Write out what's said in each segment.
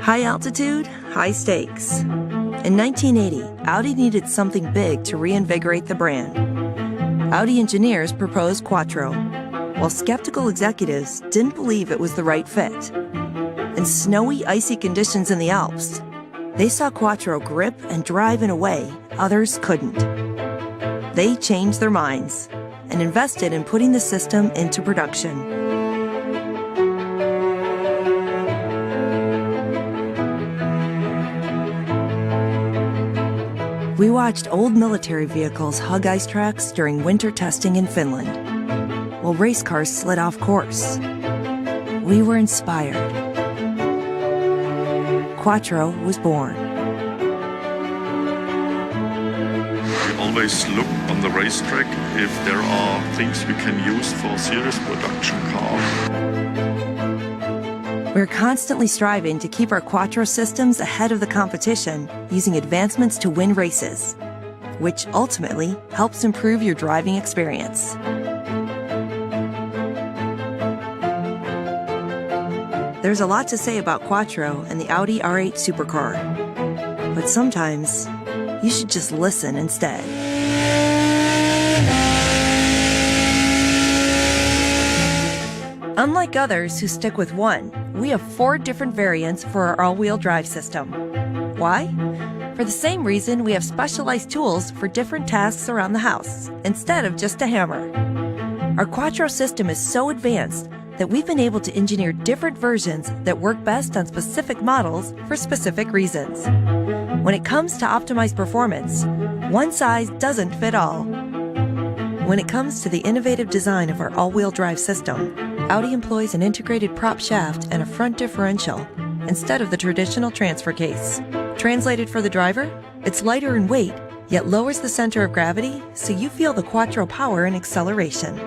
High altitude, high stakes. In 1980, Audi needed something big to reinvigorate the brand. Audi engineers proposed Quattro, while skeptical executives didn't believe it was the right fit. In snowy, icy conditions in the Alps, they saw Quattro grip and drive in a way others couldn't. They changed their minds and invested in putting the system into production. We watched old military vehicles hug ice tracks during winter testing in Finland, while race cars slid off course. We were inspired. Quattro was born. We always look on the racetrack if there are things we can use for serious production cars. We're constantly striving to keep our Quattro systems ahead of the competition using advancements to win races, which ultimately helps improve your driving experience. There's a lot to say about Quattro and the Audi R8 supercar, but sometimes you should just listen instead. Unlike others who stick with one, we have 4 different variants for our all-wheel drive system. Why? For the same reason we have specialized tools for different tasks around the house, instead of just a hammer. Our Quattro system is so advanced that we've been able to engineer different versions that work best on specific models for specific reasons. When it comes to optimized performance, one size doesn't fit all. When it comes to the innovative design of our all-wheel drive system, Audi employs an integrated prop shaft and a front differential instead of the traditional transfer case. Translated for the driver, it's lighter in weight, yet lowers the center of gravity so you feel the Quattro power and acceleration.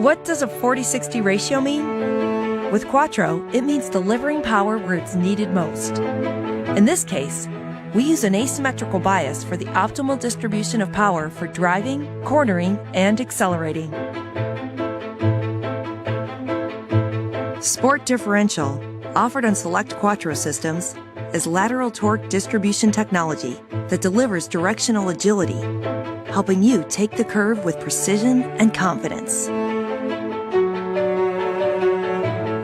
What does a 40-60 ratio mean? With Quattro, it means delivering power where it's needed most. In this case, we use an asymmetrical bias for the optimal distribution of power for driving, cornering, and accelerating. Sport Differential, offered on select Quattro systems, is lateral torque distribution technology that delivers directional agility, helping you take the curve with precision and confidence.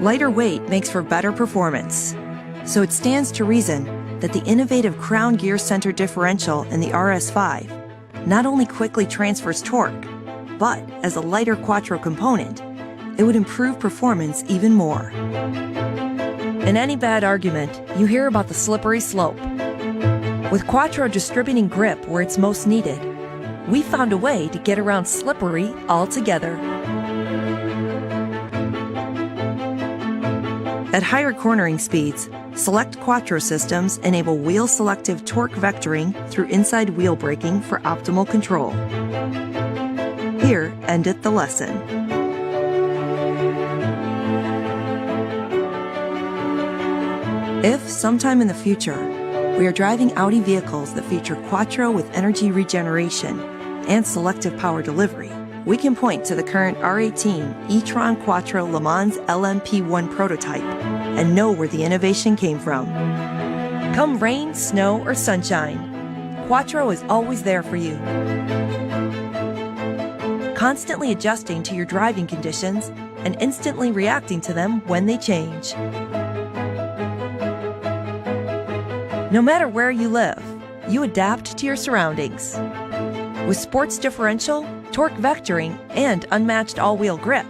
Lighter weight makes for better performance, so it stands to reason that the innovative crown gear center differential in the RS5 not only quickly transfers torque, but as a lighter Quattro component, it would improve performance even more. In any bad argument, you hear about the slippery slope. With Quattro distributing grip where it's most needed, we found a way to get around slippery altogether. At higher cornering speeds, select Quattro systems enable wheel-selective torque vectoring through inside wheel braking for optimal control. Here endeth the lesson. If, sometime in the future, we are driving Audi vehicles that feature Quattro with energy regeneration and selective power delivery, we can point to the current R18 e-tron Quattro Le Mans LMP1 prototype and know where the innovation came from. Come rain, snow, or sunshine, Quattro is always there for you. Constantly adjusting to your driving conditions and instantly reacting to them when they change. No matter where you live, you adapt to your surroundings. With sports differential, torque vectoring, and unmatched all-wheel grip,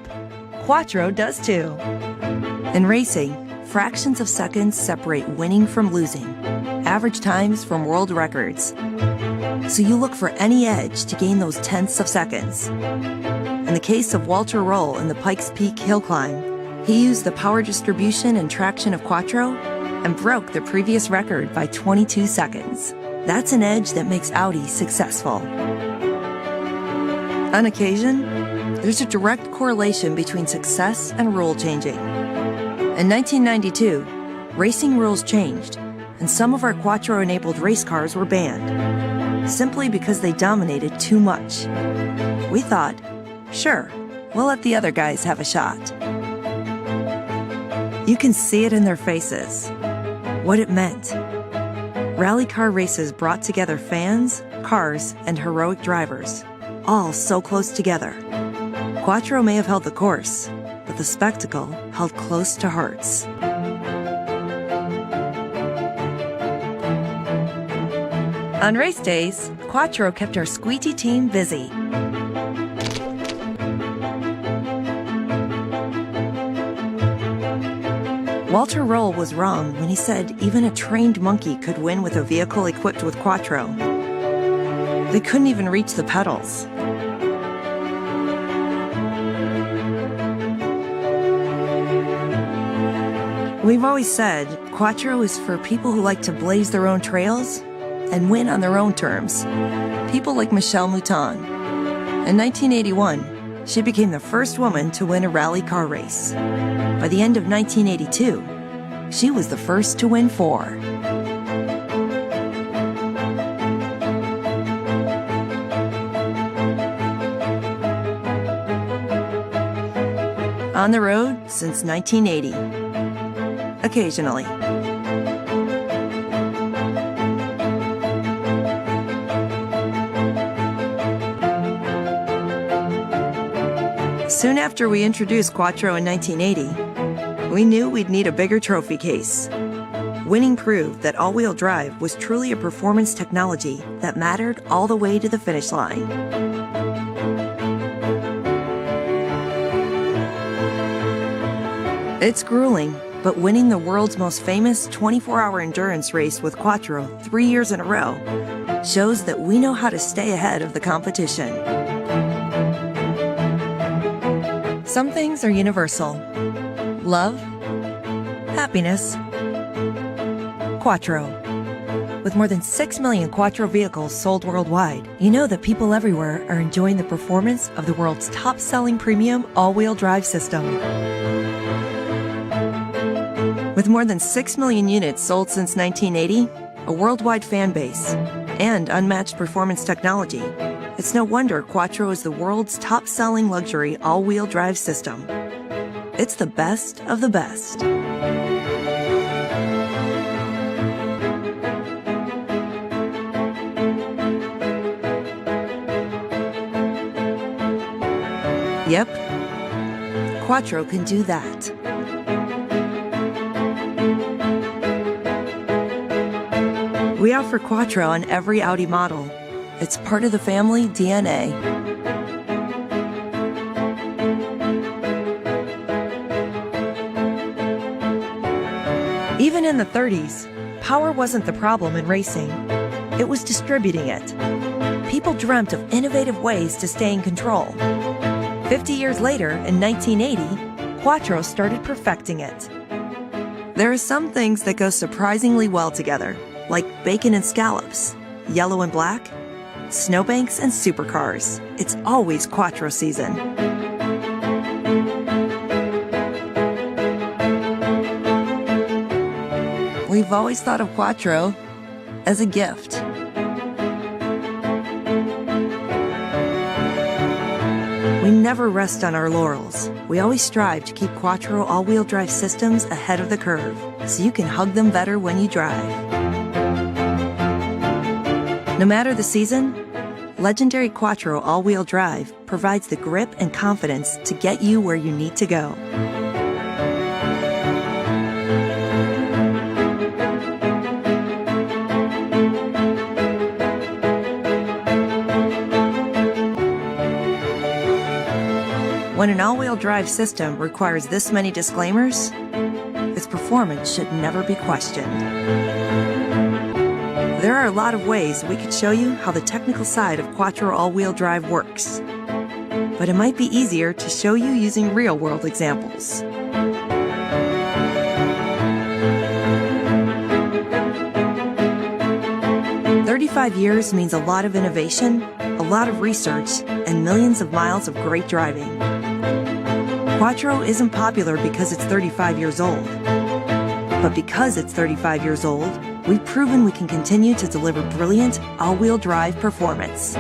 Quattro does too. In racing, fractions of seconds separate winning from losing, average times from world records. So you look for any edge to gain those tenths of seconds. In the case of Walter Roll in the Pikes Peak hill climb, he used the power distribution and traction of Quattro and broke the previous record by 22 seconds. That's an edge that makes Audi successful. On occasion, there's a direct correlation between success and rule changing. In 1992, racing rules changed, and some of our Quattro-enabled race cars were banned, simply because they dominated too much. We thought, sure, we'll let the other guys have a shot. You can see it in their faces. What it meant. Rally car races brought together fans, cars, and heroic drivers, all so close together. Quattro may have held the course, but the spectacle held close to hearts. On race days, Quattro kept our squeegee team busy. Walter Roll was wrong when he said even a trained monkey could win with a vehicle equipped with Quattro. They couldn't even reach the pedals. We've always said Quattro is for people who like to blaze their own trails and win on their own terms. People like Michelle Mouton. In 1981, she became the first woman to win a rally car race. By the end of 1982, she was the first to win 4. On the road since 1980. Occasionally. Soon after we introduced Quattro in 1980, we knew we'd need a bigger trophy case. Winning proved that all-wheel drive was truly a performance technology that mattered all the way to the finish line. It's grueling, but winning the world's most famous 24-hour endurance race with Quattro 3 years in a row shows that we know how to stay ahead of the competition. Some things are universal. Love, happiness, Quattro. With more than 6 million Quattro vehicles sold worldwide, you know that people everywhere are enjoying the performance of the world's top-selling premium all-wheel drive system. With more than 6 million units sold since 1980, a worldwide fan base, and unmatched performance technology, it's no wonder Quattro is the world's top-selling luxury all-wheel drive system. It's the best of the best. Yep, Quattro can do that. We offer Quattro on every Audi model. It's part of the family DNA. Even in the 30s, power wasn't the problem in racing. It was distributing it. People dreamt of innovative ways to stay in control. 50 years later, in 1980, Quattro started perfecting it. There are some things that go surprisingly well together, like bacon and scallops, yellow and black, snowbanks and supercars. It's always Quattro season. We've always thought of Quattro as a gift. We never rest on our laurels. We always strive to keep Quattro all-wheel drive systems ahead of the curve, so you can hug them better when you drive. No matter the season, legendary Quattro all-wheel drive provides the grip and confidence to get you where you need to go. When an all-wheel drive system requires this many disclaimers, its performance should never be questioned. There are a lot of ways we could show you how the technical side of Quattro all-wheel drive works, but it might be easier to show you using real-world examples. "35 years means a lot of innovation, a lot of research, and millions of miles of great driving. Quattro isn't popular because it's 35 years old. But because it's 35 years old, we've proven we can continue to deliver brilliant all-wheel drive performance.